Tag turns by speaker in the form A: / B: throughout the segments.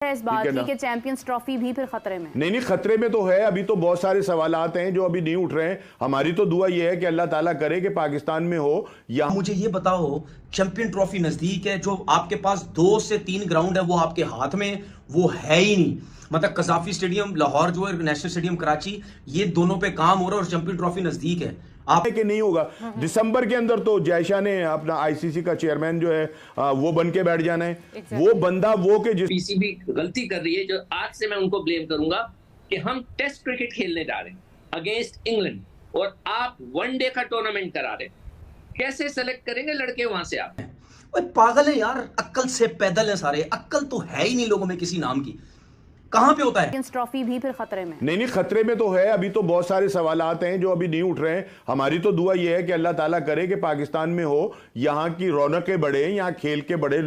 A: है इस बात की कि चैंपियंस ट्रॉफी भी फिर खतरे में?
B: नहीं, खतरे में तो है। अभी तो बहुत सारे सवालात हैं जो अभी नहीं उठ रहे हैं। हमारी तो दुआ ये है कि अल्लाह ताला करे कि पाकिस्तान में हो। या
C: मुझे ये बताओ, चैंपियन ट्रॉफी नजदीक है, जो आपके पास 2 से 3 ग्राउंड है वो आपके हाथ में वो है ही नहीं। मतलब कजाफी स्टेडियम लाहौर जो है, नेशनल स्टेडियम कराची, ये दोनों पे काम हो रहा है और चैंपियन ट्रॉफी नजदीक है।
B: आप के नहीं होगा दिसंबर के अंदर तो जयशाह ने अपना आईसीसी का चेयरमैन जो है वो बन के बैठ जाना है। वो बंदा वो के जिस
D: पीसीबी गलती कर रही है, जो आज से मैं उनको ब्लेम करूंगा कि हम टेस्ट क्रिकेट खेलने जा रहे हैं अगेंस्ट इंग्लैंड और आप वनडे का टूर्नामेंट करा रहे हैं। कैसे सेलेक्ट करेंगे लड़के वहां से आप?
C: ओए पागल है यार, अक्ल से पैदल है सारे। अक्ल तो है ही नहीं लोगों में किसी नाम की। कहां पे होता है?
A: ट्रॉफी भी फिर खतरे में?
B: नहीं, खतरे में तो है। अभी तो बहुत सारे सवालात हैं जो अभी नहीं उठ रहे हैं। हमारी तो दुआ ये है कि अल्लाह ताला करे कि पाकिस्तान में हो, यहाँ की रौनकें बढ़े, यहाँ खेल के बड़े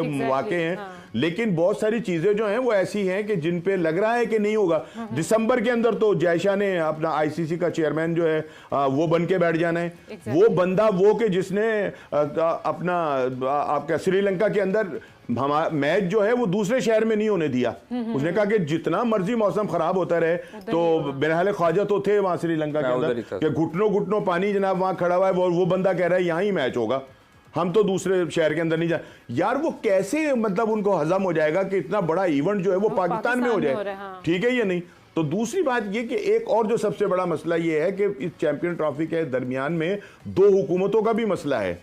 B: मौके हैं। हाँ। लेकिन बहुत सारी चीजें जो हैं वो ऐसी हैं कि जिन पे लग रहा है कि नहीं होगा। दिसंबर के अंदर तो जयशाह ने अपना आईसीसी का चेयरमैन जो है वो बन के बैठ जाना है। वो बंदा वो के जिसने अपना आपका श्रीलंका के अंदर मैच जो है वो दूसरे शहर में नहीं होने दिया। उसने कहा कि जितना मर्जी मौसम खराब होता रहे, तो बहरहाल ख्वाजा तो थे वहां श्रीलंका के अंदर कि घुटनों पानी जनाब वहां खड़ा हुआ है, वो बंदा कह रहा है यहां ही मैच होगा, हम तो दूसरे शहर के अंदर नहीं जाए। यार वो कैसे मतलब उनको हजम हो जाएगा कि इतना बड़ा इवेंट जो है वो पाकिस्तान में हो जाए? ठीक है या नहीं? तो दूसरी बात ये कि एक और जो सबसे बड़ा मसला ये है कि इस चैंपियन ट्रॉफी के दरमियान में 2 हुकूमतों का भी मसला है,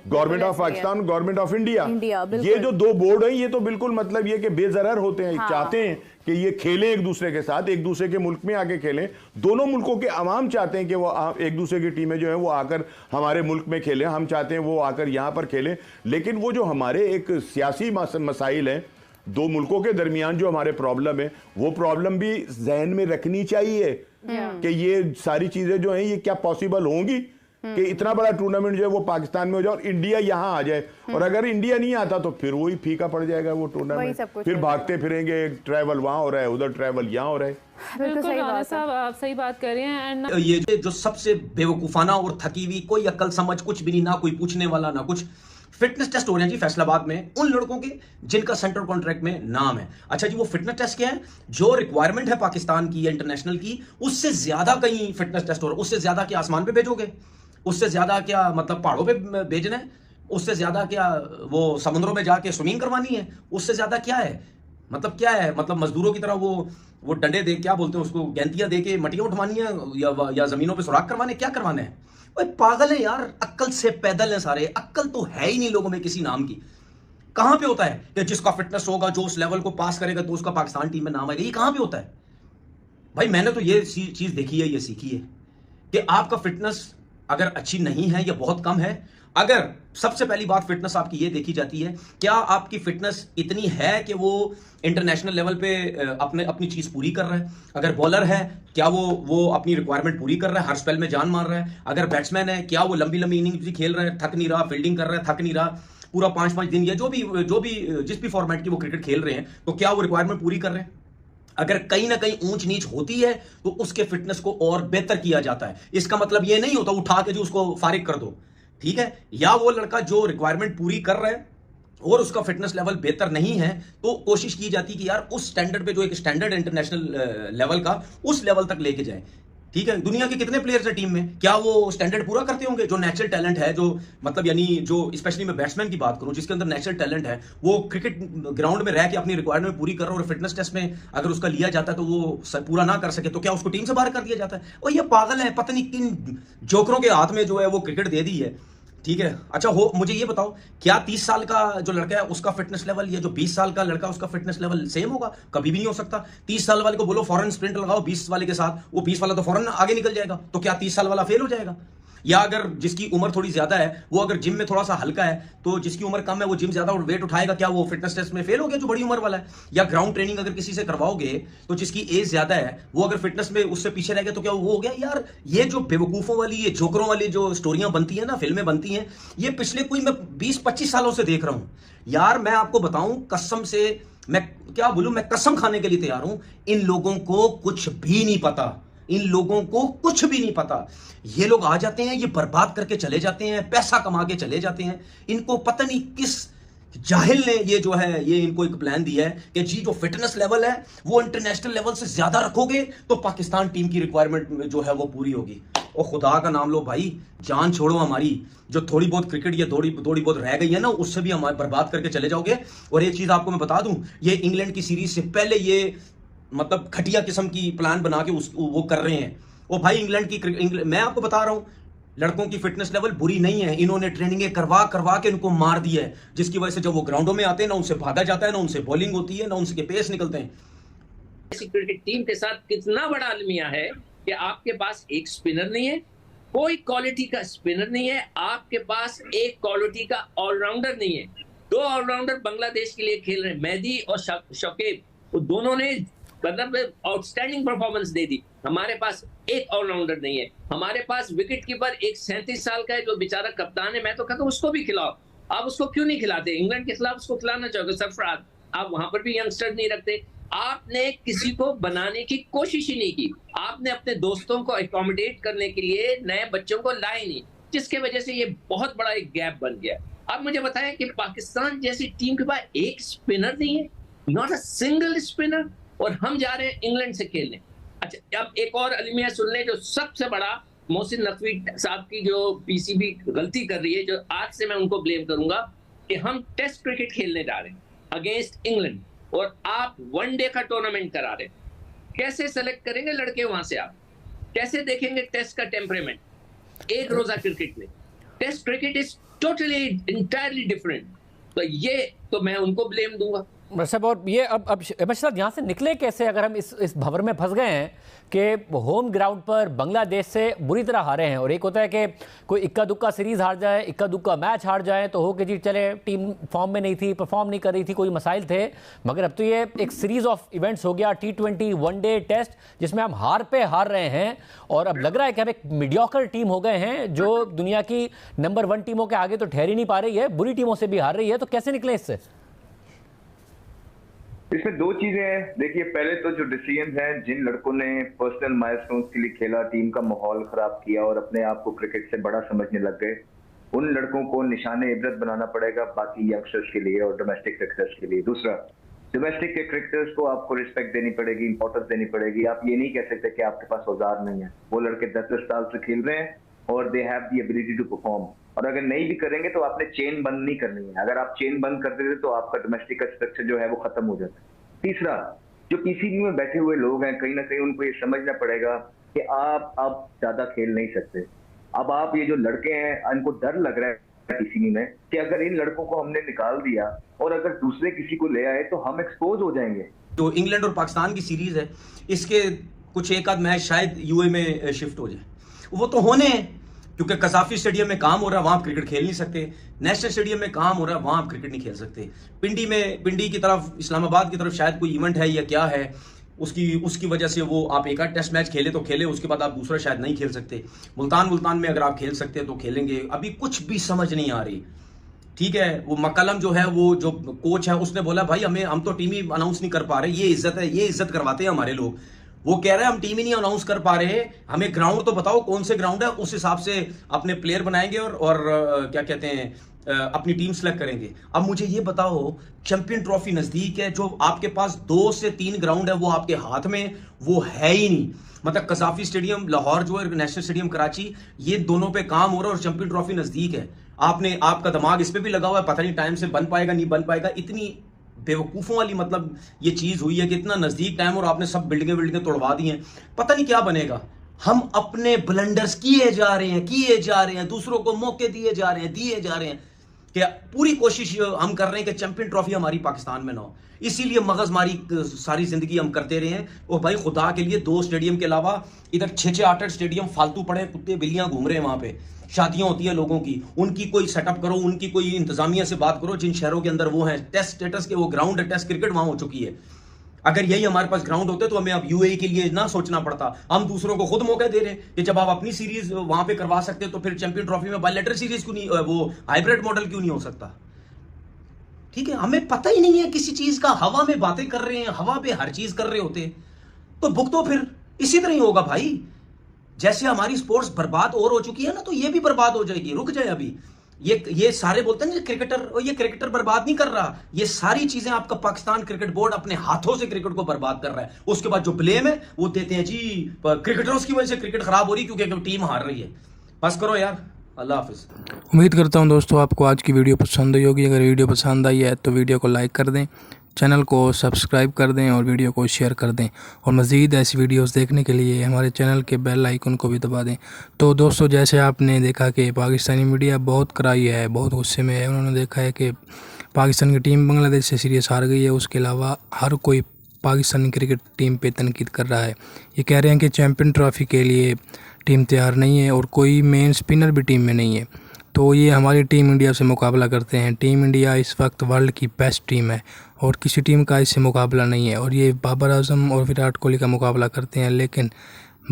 B: government of Pakistan, government of India. ये जो 2 बोर्ड हैं ये तो बिल्कुल मतलब ये कि बेजरर होते हैं। हाँ। चाहते हैं कि ये खेलें एक दूसरे के साथ, एक दूसरे के मुल्क में आके खेलें। दोनों मुल्कों के अवाम चाहते हैं कि वो एक दूसरे की टीमें जो है वो आकर हमारे मुल्क में खेलें, हम चाहते हैं वो आकर यहाँ पर खेलें। लेकिन वो जो हमारे एक सियासी मसाइल हैं 2 मुल्कों के दरमियान, जो हमारे प्रॉब्लम है, वो प्रॉब्लम भी जहन में रखनी चाहिए कि ये सारी चीजें जो हैं ये क्या पॉसिबल होंगी कि इतना बड़ा टूर्नामेंट जो है वो पाकिस्तान में हो जाए और इंडिया यहाँ आ जाए। और अगर इंडिया नहीं आता तो फिर वही फीका पड़ जाएगा वो टूर्नामेंट। फिर भागते फिरेंगे, ट्रैवल वहां हो रहा है, उधर ट्रैवल यहाँ हो रहा है।
E: बिल्कुल राना साहब, आप सही बात कर रहे हैं।
C: ये जो सबसे बेवकूफाना और थकी हुई, कोई अक्ल समझ कुछ भी नहीं, ना कोई पूछने वाला ना कुछ, फिटनेस टेस्ट हो रहे हैं जी फैसलाबाद में उन लड़कों के जिनका सेंट्रल कॉन्ट्रैक्ट में नाम है। अच्छा जी, वो फिटनेस टेस्ट क्या है? जो रिक्वायरमेंट है पाकिस्तान की या इंटरनेशनल की, उससे ज्यादा कहीं फिटनेस टेस्ट हो रहा है। उससे ज्यादा क्या आसमान पे भेजोगे? उससे ज्यादा क्या मतलब पहाड़ों पे भेजना है? उससे ज्यादा क्या वो समुद्रों में जाके स्विमिंग करवानी है? उससे ज्यादा क्या है? मतलब क्या है? मतलब मजदूरों की तरह वो डंडे दे, क्या बोलते हैं उसको, गैंतियां दे के मटियां उठवानी है या जमीनों पे सुराख करवाने, क्या करवाने हैं? पागल है यार, अक्ल से पैदल है सारे। अक्ल तो है ही नहीं लोगों में किसी नाम की। कहां पे होता है कि जिसका फिटनेस होगा, जो उस लेवल को पास करेगा तो उसका पाकिस्तान टीम में नाम आएगा? ये कहां पे होता है भाई? मैंने तो ये चीज देखी है, ये सीखी है कि आपका फिटनेस अगर अच्छी नहीं है या बहुत कम है, अगर सबसे पहली बात फिटनेस आपकी ये देखी जाती है, क्या आपकी फिटनेस इतनी है कि वो इंटरनेशनल लेवल पे अपनी चीज पूरी कर रहा है? अगर बॉलर है, क्या वो अपनी रिक्वायरमेंट पूरी कर रहा है, हर स्पेल में जान मार रहा है? अगर बैट्समैन है, क्या वो लंबी इनिंग्स खेल रहा है, थक नहीं रहा, फील्डिंग कर रहा है, थक नहीं रहा, पूरा 5-5 दिन या जो भी जिस भी फॉर्मेट की वो क्रिकेट खेल रहे हैं, तो क्या वो रिक्वायरमेंट पूरी कर रहे हैं? अगर कहीं ना कहीं ऊंच नीच होती है तो उसके फिटनेस को और बेहतर किया जाता है। इसका मतलब ये नहीं होता उठा के जो उसको फारिग कर दो, ठीक है? या वो लड़का जो रिक्वायरमेंट पूरी कर रहा है और उसका फिटनेस लेवल बेहतर नहीं है, तो कोशिश की जाती है कि यार उस स्टैंडर्ड पे, जो एक स्टैंडर्ड इंटरनेशनल लेवल का, उस लेवल तक लेके जाए। ठीक है? दुनिया के कितने प्लेयर्स हैं टीम में, क्या वो स्टैंडर्ड पूरा करते होंगे? जो नेचुरल टैलेंट है, जो मतलब यानी जो स्पेशली मैं बैट्समैन की बात करूं जिसके अंदर नेचुरल टैलेंट है, वो क्रिकेट ग्राउंड में रह के अपनी रिक्वायरमेंट पूरी कर रहा है और फिटनेस टेस्ट में अगर उसका लिया जाता है तो वो पूरा ना कर सके तो क्या उसको टीम से बाहर कर दिया जाता है? और ये पागल है, पता नहीं किन जोकरों के हाथ में जो है वो क्रिकेट दे दी है। ठीक है? अच्छा मुझे ये बताओ, क्या 30 साल का जो लड़का है उसका फिटनेस लेवल या जो 20 साल का लड़का उसका फिटनेस लेवल सेम होगा? कभी भी नहीं हो सकता। 30 साल वाले को बोलो फौरन स्प्रिंट लगाओ 20 वाले के साथ, वो 20 वाला तो फौरन आगे निकल जाएगा। तो क्या 30 साल वाला फेल हो जाएगा? या अगर जिसकी उम्र थोड़ी ज्यादा है, वो अगर जिम में थोड़ा सा हल्का है, तो जिसकी उम्र कम है वो जिम ज्यादा और वेट उठाएगा, क्या वो फिटनेस टेस्ट में फेल हो गया जो बड़ी उम्र वाला है? या ग्राउंड ट्रेनिंग अगर किसी से करवाओगे तो जिसकी एज ज्यादा है वो अगर फिटनेस में उससे पीछे रह गया तो क्या वो हो गया? यार ये जो बेवकूफों वाली, ये जोकरों वाली जो स्टोरियां बनती है ना, फिल्में बनती हैं, ये पिछले कोई मैं 20-25 सालों से देख रहा हूं यार। मैं आपको बताऊं कसम से, मैं क्या बोलूं, मैं कसम खाने के लिए तैयार हूं, इन लोगों को कुछ भी नहीं पता। इन लोगों को कुछ भी नहीं पता। ये लोग आ जाते हैं, ये बर्बाद करके चले जाते हैं, पैसा कमा के चले जाते हैं। इनको पता नहीं जाहिल ने ये जो है ये इनको एक प्लान दिया है कि जी जो फिटनेस लेवल है वो इंटरनेशनल लेवल से ज्यादा रखोगे तो पाकिस्तान टीम की रिक्वायरमेंट जो है वो पूरी होगी। और खुदा का नाम लो भाई, जान छोड़ो हमारी, जो थोड़ी बहुत क्रिकेट या थोड़ी बहुत रह गई है ना उससे भी हम बर्बाद करके चले जाओगे। और एक चीज आपको मैं बता दूं, ये इंग्लैंड की सीरीज से पहले ये मतलब घटिया किस्म की प्लान बना के वो कर रहे हैं। और भाई इंग्लैंड की मैं आपको बता रहा हूं लड़कों की फिटनेस लेवल बुरी नहीं है, इन्होंने ट्रेनिंगें करवा के इनको मार दिया है, जिसकी वजह से जब वो ग्राउंडों में आते हैं ना उनसे भागा जाता है, ना उनसे बॉलिंग होती है, ना उनके पेस निकलते हैं।
D: क्रिकेट टीम के साथ कितना बड़ा अलमिया है कि आपके पास एक स्पिनर नहीं है, कोई क्वालिटी का स्पिनर नहीं है, आपके पास एक क्वालिटी का ऑलराउंडर नहीं है। 2 ऑलराउंडर बांग्लादेश के लिए खेल रहे हैं, मेहदी और शकीब, वो दोनों ने मतलब आउटस्टैंडिंग परफॉर्मेंस दे दी। हमारे पास एक ऑलराउंडर नहीं है, हमारे पास विकेट कीपर एक 37 साल का है जो बेचारा कप्तान है। मैं तो कहता हूं उसको भी खिलाओ, आप उसको क्यों नहीं खिलाते? इंग्लैंड के खिलाफ उसको खिलाना चाहोगे सरफराज, आप वहां पर भी यंगस्टर नहीं रखते। आपने किसी को बनाने की कोशिश ही नहीं की, आपने अपने दोस्तों को अकोमोडेट करने के लिए नए बच्चों को लाए नहीं, जिसके वजह से ये बहुत बड़ा एक गैप बन गया। अब मुझे बताएं कि पाकिस्तान जैसी टीम के पास एक स्पिनर नहीं है, नॉट अ सिंगल स्पिनर, और हम जा रहे हैं इंग्लैंड से खेलने। अच्छा, अब एक और अलमिया सुन लें, जो सबसे बड़ा मोहसिन नकवी साहब की जो पीसीबी गलती कर रही है, जो आज से मैं उनको ब्लेम करूंगा कि हम टेस्ट क्रिकेट खेलने जा रहे हैं अगेंस्ट इंग्लैंड और आप वनडे का टूर्नामेंट करा रहे हैं। कैसे सेलेक्ट करेंगे लड़के वहां से? आप कैसे देखेंगे टेस्ट का टेम्परेमेंट एक रोजा क्रिकेट में? Test cricket is totally entirely different. तो ये तो मैं उनको ब्लेम दूंगा।
F: साहब, और ये अब यहाँ से निकले कैसे अगर हम इस भंवर में फंस गए हैं कि होम ग्राउंड पर बांग्लादेश से बुरी तरह हारे हैं। और एक होता है कि कोई इक्का दुक्का सीरीज हार जाए, इक्का दुक्का मैच हार जाए तो हो कि जी चले टीम फॉर्म में नहीं थी, परफॉर्म नहीं कर रही थी, कोई मसाइल थे। मगर अब तो ये एक सीरीज ऑफ इवेंट्स हो गया, T20 वनडे टेस्ट, जिसमें हम हार पे हार रहे हैं। और अब लग रहा है कि हम एक मीडियोकर टीम हो गए हैं जो दुनिया की नंबर 1 टीमों के आगे तो ठहर ही नहीं पा रही है, बुरी टीमों से भी हार रही है। तो कैसे निकले इससे?
G: इसमें 2 चीजें हैं। देखिए, पहले तो जो डिसीजन हैं, जिन लड़कों ने पर्सनल माइलस्टोन्स के लिए खेला, टीम का माहौल खराब किया और अपने आप को क्रिकेट से बड़ा समझने लग गए, उन लड़कों को निशाने इबरत बनाना पड़ेगा बाकी यंगस्टर्स के लिए और डोमेस्टिक क्रिकेटर्स के लिए। दूसरा, डोमेस्टिक के क्रिकेटर्स को आपको रिस्पेक्ट देनी पड़ेगी, इंपॉर्टेंस देनी पड़ेगी। आप ये नहीं कह सकते कि आपके पास औजार नहीं है। वो लड़के 10-10 साल से खेल रहे हैं और they have the ability to perform. और अगर नहीं भी करेंगे तो आपने चेन बंद नहीं करनी है। अगर आप चेन बंद कर देते तो आपका डोमेस्टिक का स्ट्रक्चर जो है वो खत्म हो जाता है। तीसरा, जो पीसीबी में बैठे हुए लोग हैं, कहीं ना कहीं उनको ये समझना पड़ेगा कि आप अब ज्यादा खेल नहीं सकते। अब आप ये जो लड़के हैं, इनको डर लग रहा है पीसीबी में कि अगर इन लड़कों को हमने निकाल दिया और अगर दूसरे किसी को ले आए तो हम एक्सपोज हो जाएंगे।
C: जो इंग्लैंड और पाकिस्तान की सीरीज है, इसके कुछ एक आध मैच शायद यूए में शिफ्ट हो जाए, वो तो होने हैं क्योंकि कसाफी स्टेडियम में काम हो रहा है, वहां आप क्रिकेट खेल नहीं सकते। नेशनल स्टेडियम में काम हो रहा है, वहां आप क्रिकेट नहीं खेल सकते। पिंडी की तरफ, इस्लामाबाद की तरफ शायद कोई इवेंट है या क्या है, उसकी वजह से वो आप एक आध टेस्ट मैच खेले तो खेले, उसके बाद आप दूसरा शायद नहीं खेल सकते। मुल्तान में अगर आप खेल सकते हैं तो खेलेंगे। अभी कुछ भी समझ नहीं आ रही। ठीक है, वो मकलम जो है, वो जो कोच है, उसने बोला भाई हम तो टीम ही अनाउंस नहीं कर पा रहे, ये इज्जत है, ये इज्जत करवाते हैं हमारे लोग। वो कह रहे हैं हम टीम ही नहीं अनाउंस कर पा रहे, हमें ग्राउंड तो बताओ कौन से ग्राउंड है, उस हिसाब से अपने प्लेयर बनाएंगे और क्या कहते हैं अपनी टीम सेलेक्ट करेंगे। अब मुझे ये बताओ, चैंपियन ट्रॉफी नजदीक है, जो आपके पास 2 से 3 ग्राउंड है वो आपके हाथ में वो है ही नहीं। मतलब कसाफी स्टेडियम लाहौर जो है, नेशनल स्टेडियम कराची, ये दोनों पे काम हो रहा है और चैंपियन ट्रॉफी नजदीक है। आपका दिमाग इस पे भी लगा हुआ है, पता नहीं टाइम से बन पाएगा नहीं बन पाएगा। इतनी बेवकूफों वाली मतलब ये चीज हुई है कि इतना नजदीक टाइम और आपने सब बिल्डिंगें तोड़वा दी हैं, पता नहीं क्या बनेगा। हम अपने ब्लंडर्स किए जा रहे हैं, दूसरों को मौके दिए जा रहे हैं कि पूरी कोशिश हम कर रहे हैं कि चैंपियन ट्रॉफी हमारी पाकिस्तान में ना हो। इसीलिए मगजमारी सारी जिंदगी हम करते रहे हैं। और भाई खुदा के लिए 2 स्टेडियम के अलावा इधर 6-6, 8-8 स्टेडियम फालतू पड़े, कुत्ते बिल्लियां घूम रहे हैं वहां पे। शादियां होती है लोगों की, उनकी कोई सेटअप करो, उनकी कोई इंतजामिया से बात करो। जिन शहरों के अंदर वो हैं टेस्ट स्टेटस के वो ग्राउंड है, टेस्ट क्रिकेट वहां हो चुकी है। अगर यही हमारे पास ग्राउंड होते तो हमें अब यूएई के लिए ना सोचना पड़ता। हम दूसरों को खुद मौका दे रहे हैं कि जब आप अपनी सीरीज वहां पे करवा सकते तो फिर चैंपियन ट्रॉफी में बायलैटरल सीरीज क्यों नहीं, वो हाइब्रिड मॉडल क्यों नहीं हो सकता? ठीक है, हमें पता ही नहीं है किसी चीज का, हवा में बातें कर रहे हैं, हवा पे हर चीज कर रहे होते तो भुगतो फिर इसी तरह ही होगा भाई। जैसे हमारी स्पोर्ट्स बर्बाद और हो चुकी है ना, तो ये भी बर्बाद हो जाएगी। रुक जाए, अभी ये सारे बोलते हैं ये क्रिकेटर बर्बाद नहीं कर रहा, ये सारी चीजें आपका पाकिस्तान क्रिकेट बोर्ड अपने हाथों से क्रिकेट को बर्बाद कर रहा है। उसके बाद जो ब्लेम है वो देते हैं जी क्रिकेटर्स की वजह से क्रिकेट खराब हो रही क्योंकि टीम हार रही है। बस करो यार, अल्लाह हाफिज।
H: उम्मीद करता हूं दोस्तों आपको आज की वीडियो पसंद आई होगी। अगर वीडियो पसंद आई है तो वीडियो को लाइक कर दें, चैनल को सब्सक्राइब कर दें और वीडियो को शेयर कर दें। और मज़ीद ऐसी वीडियोस देखने के लिए हमारे चैनल के बेल आइकन को भी दबा दें। तो दोस्तों, जैसे आपने देखा कि पाकिस्तानी मीडिया बहुत कराई है, बहुत गुस्से में है। उन्होंने देखा है कि पाकिस्तान की टीम बांग्लादेश से सीरीज हार गई है। उसके अलावा हर कोई पाकिस्तानी क्रिकेट टीम पे तनकीद कर रहा है। ये कह रहे हैं कि चैम्पियन ट्रॉफ़ी के लिए टीम तैयार नहीं है और कोई मेन स्पिनर भी टीम में नहीं है। तो ये हमारी टीम इंडिया से मुकाबला करते हैं। टीम इंडिया इस वक्त वर्ल्ड की बेस्ट टीम है और किसी टीम का इससे मुकाबला नहीं है। और ये बाबर आजम और विराट कोहली का मुकाबला करते हैं, लेकिन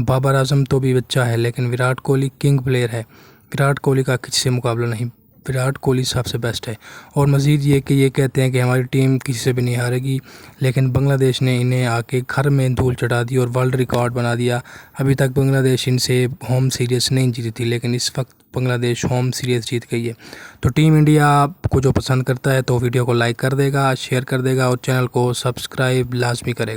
H: बाबर आजम तो भी बच्चा है, लेकिन विराट कोहली किंग प्लेयर है। विराट कोहली का किसी से मुकाबला नहीं, विराट कोहली सबसे बेस्ट है। और मज़ीद ये कि ये कहते हैं कि हमारी टीम किसी से भी नहीं हारेगी, लेकिन बांग्लादेश ने इन्हें आके घर में धूल चटा दी और वर्ल्ड रिकॉर्ड बना दिया। अभी तक बांग्लादेश इनसे होम सीरीज़ नहीं जीती थी, लेकिन इस वक्त बांग्लादेश होम सीरीज़ जीत गई है। तो टीम इंडिया को जो पसंद करता है तो वीडियो को लाइक कर देगा, शेयर कर देगा और चैनल को सब्सक्राइब लाजमी करेगा।